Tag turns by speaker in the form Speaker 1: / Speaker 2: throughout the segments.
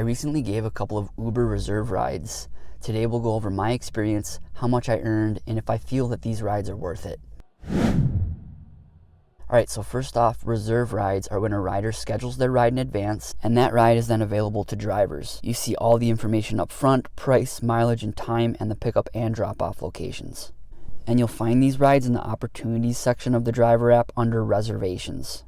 Speaker 1: recently gave a couple of Uber reserve rides. Today we'll go over my experience, how much I earned, and if I feel that these rides are worth it. Alright, so first off, reserve rides are when a rider schedules their ride in advance, and that ride is then available to drivers. You see all the information up front, price, mileage, and time, and the pickup and drop-off locations. And you'll find these rides in the opportunities section of the driver app under reservations.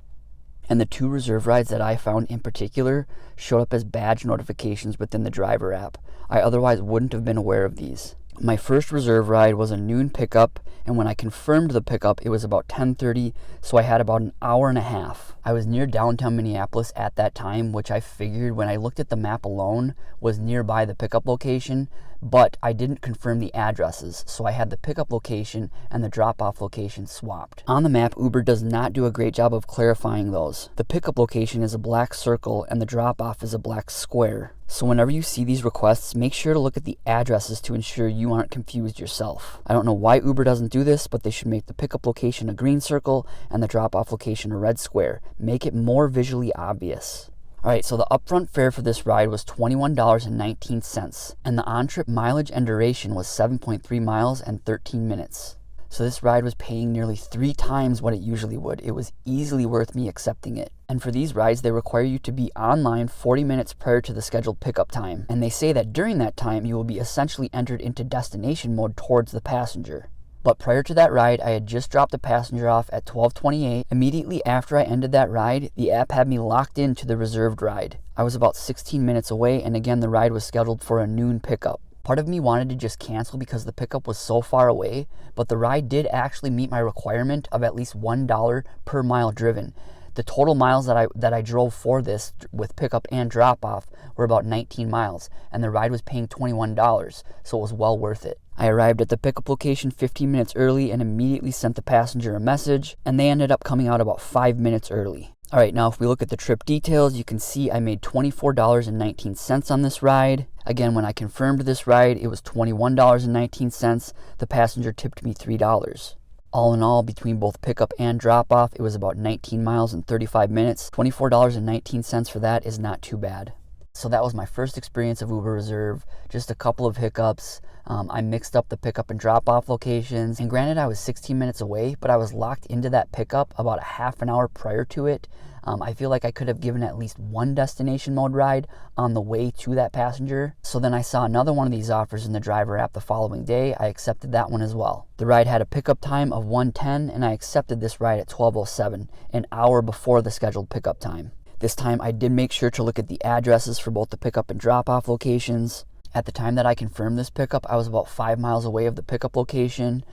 Speaker 1: And the 2 reserve rides that I found in particular showed up as badge notifications within the driver app. I otherwise wouldn't have been aware of these. My first reserve ride was a noon pickup, and when I confirmed the pickup, it was about 10:30, so I had about an hour and a half. I was near downtown Minneapolis at that time, which I figured when I looked at the map alone was nearby the pickup location, but I didn't confirm the addresses, so I had the pickup location and the drop-off location swapped. On the map, Uber does not do a great job of clarifying those. The pickup location is a black circle and the drop-off is a black square. So whenever you see these requests, make sure to look at the addresses to ensure you aren't confused yourself. I don't know why Uber doesn't do this, but they should make the pickup location a green circle and the drop-off location a red square. Make it more visually obvious. Alright, so the upfront fare for this ride was $21.19, and the on-trip mileage and duration was 7.3 miles and 13 minutes. So this ride was paying nearly 3 times what it usually would. It was easily worth me accepting it. And for these rides, they require you to be online 40 minutes prior to the scheduled pickup time. And they say that during that time, you will be essentially entered into destination mode towards the passenger. But prior to that ride, I had just dropped the passenger off at 12:28. Immediately after I ended that ride, the app had me locked into the reserved ride. I was about 16 minutes away, and again, the ride was scheduled for a noon pickup. Part of me wanted to just cancel because the pickup was so far away, but the ride did actually meet my requirement of at least $1 per mile driven. The total miles that I drove for this with pickup and drop-off were about 19 miles, and the ride was paying $21, so it was well worth it. I arrived at the pickup location 15 minutes early and immediately sent the passenger a message, and they ended up coming out about 5 minutes early. Alright, now if we look at the trip details, you can see I made $24.19 on this ride. Again, when I confirmed this ride, it was $21.19. The passenger tipped me $3. All in all, between both pickup and drop-off, it was about 19 miles and 35 minutes. $24.19 for that is not too bad. So that was my first experience of Uber Reserve. Just a couple of hiccups. I mixed up the pickup and drop-off locations. And granted, I was 16 minutes away, but I was locked into that pickup about a half an hour prior to it. I feel like I could have given at least one destination mode ride on the way to that passenger. So then I saw another one of these offers in the driver app the following day. I accepted that one as well. The ride had a pickup time of 1:10, and I accepted this ride at 12:07, an hour before the scheduled pickup time. This time I did make sure to look at the addresses for both the pickup and drop-off locations. At the time that I confirmed this pickup, I was about 5 miles away of the pickup location.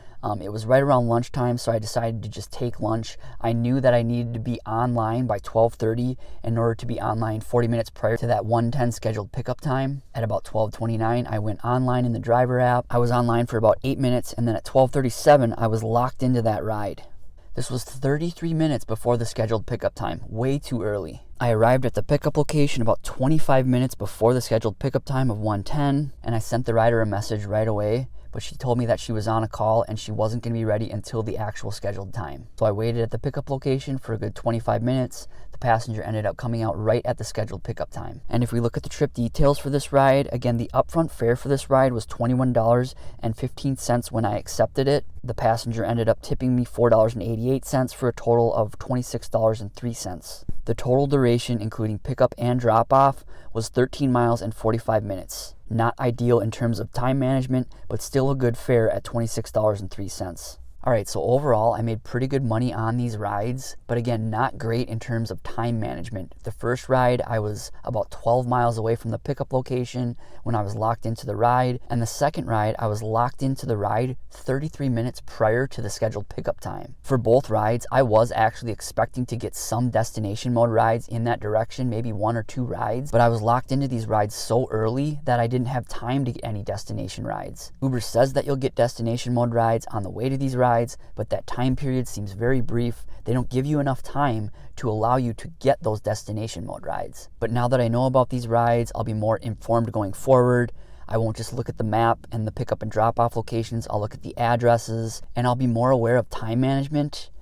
Speaker 1: It was right around lunchtime, so I decided to just take lunch. I knew that I needed to be online by 12:30 in order to be online 40 minutes prior to that 1:10 scheduled pickup time. At about 12:29, I went online in the driver app. I was online for about 8 minutes, and then at 12:37, I was locked into that ride. This was 33 minutes before the scheduled pickup time, way too early. I arrived at the pickup location about 25 minutes before the scheduled pickup time of 1:10, and I sent the rider a message right away, but she told me that she was on a call and she wasn't going to be ready until the actual scheduled time. So I waited at the pickup location for a good 25 minutes. The passenger ended up coming out right at the scheduled pickup time. And if we look at the trip details for this ride, again, the upfront fare for this ride was $21.15 when I accepted it. The passenger ended up tipping me $4.88 for a total of $26.03. The total duration, including pickup and drop-off, was 13 miles and 45 minutes. Not ideal in terms of time management, but still a good fare at $26.03. Alright, so overall, I made pretty good money on these rides, but again, not great in terms of time management. The first ride, I was about 12 miles away from the pickup location when I was locked into the ride, and the second ride, I was locked into the ride 33 minutes prior to the scheduled pickup time. For both rides, I was actually expecting to get some destination mode rides in that direction, maybe 1 or 2 rides, but I was locked into these rides so early that I didn't have time to get any destination rides. Uber says that you'll get destination mode rides on the way to these rides, but that time period seems very brief. They don't give you enough time to allow you to get those destination mode rides. But now that I know about these rides, I'll be more informed going forward. I won't just look at the map and the pickup and drop-off locations. I'll look at the addresses, and I'll be more aware of time management.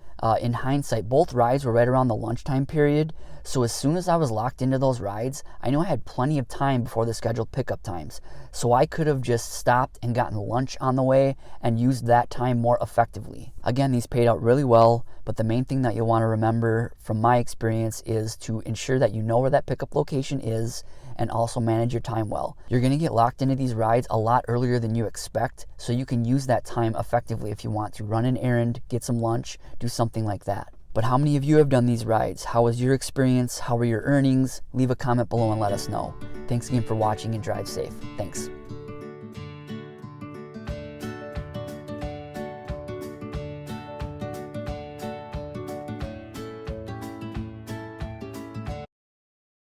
Speaker 1: In hindsight, both rides were right around the lunchtime period, so as soon as I was locked into those rides, I knew I had plenty of time before the scheduled pickup times, so I could have just stopped and gotten lunch on the way and used that time more effectively. Again, these paid out really well, but the main thing that you'll want to remember from my experience is to ensure that you know where that pickup location is and also manage your time well. You're going to get locked into these rides a lot earlier than you expect, so you can use that time effectively if you want to run an errand, get some lunch, do something like that. But how many of you have done these rides? How was your experience? How were your earnings? Leave a comment below and let us know. Thanks again for watching, and drive safe. Thanks.